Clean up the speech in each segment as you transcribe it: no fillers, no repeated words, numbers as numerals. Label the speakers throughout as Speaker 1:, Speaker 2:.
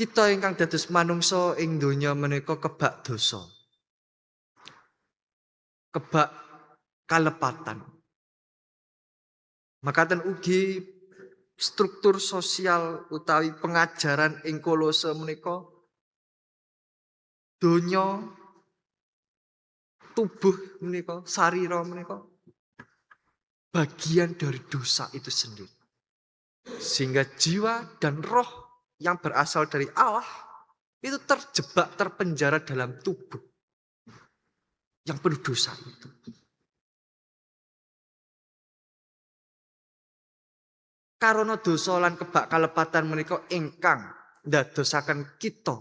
Speaker 1: Kita ingkang dados manungsa ing donya menika kebak dosa. Kebak kalepatan. Makaten ugi struktur sosial utawi pengajaran ing Kolose menika donya tubuh menika sarira menika bagian dari dosa itu sendiri. Sehingga jiwa dan roh yang berasal dari Allah itu terjebak, terpenjara dalam tubuh yang penuh dosa itu. Karena dosa lan kebak kalepatan menika ingkang ndadosaken kita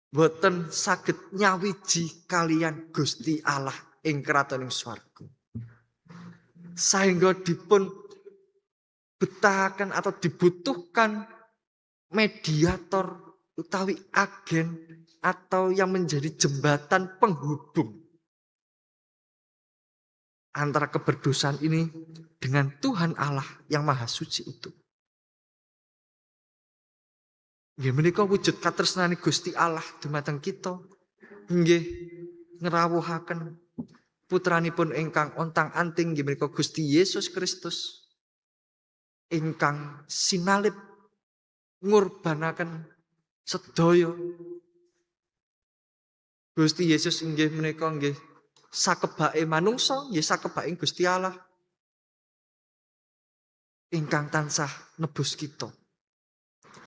Speaker 1: boten saged nyawiji kalian Gusti Allah ing kratoning swarga. Sehingga dipun betahaken atau dibutuhkan mediator utawi agen atau yang menjadi jembatan penghubung antara keberdosaan ini dengan Tuhan Allah yang Maha Suci itu. Nggih menika wujud katresnani Gusti Allah dumateng kita. Nggih ngrawuhaken putranipun ingkang ontang-anting nggih menika Gusti Yesus Kristus ingkang sinalib ngurbanaken sedaya. Gusti Yesus inggih menika nggih sakebake manungsa, nggih sakebake Gusti Allah ingkang tansah nebus kita.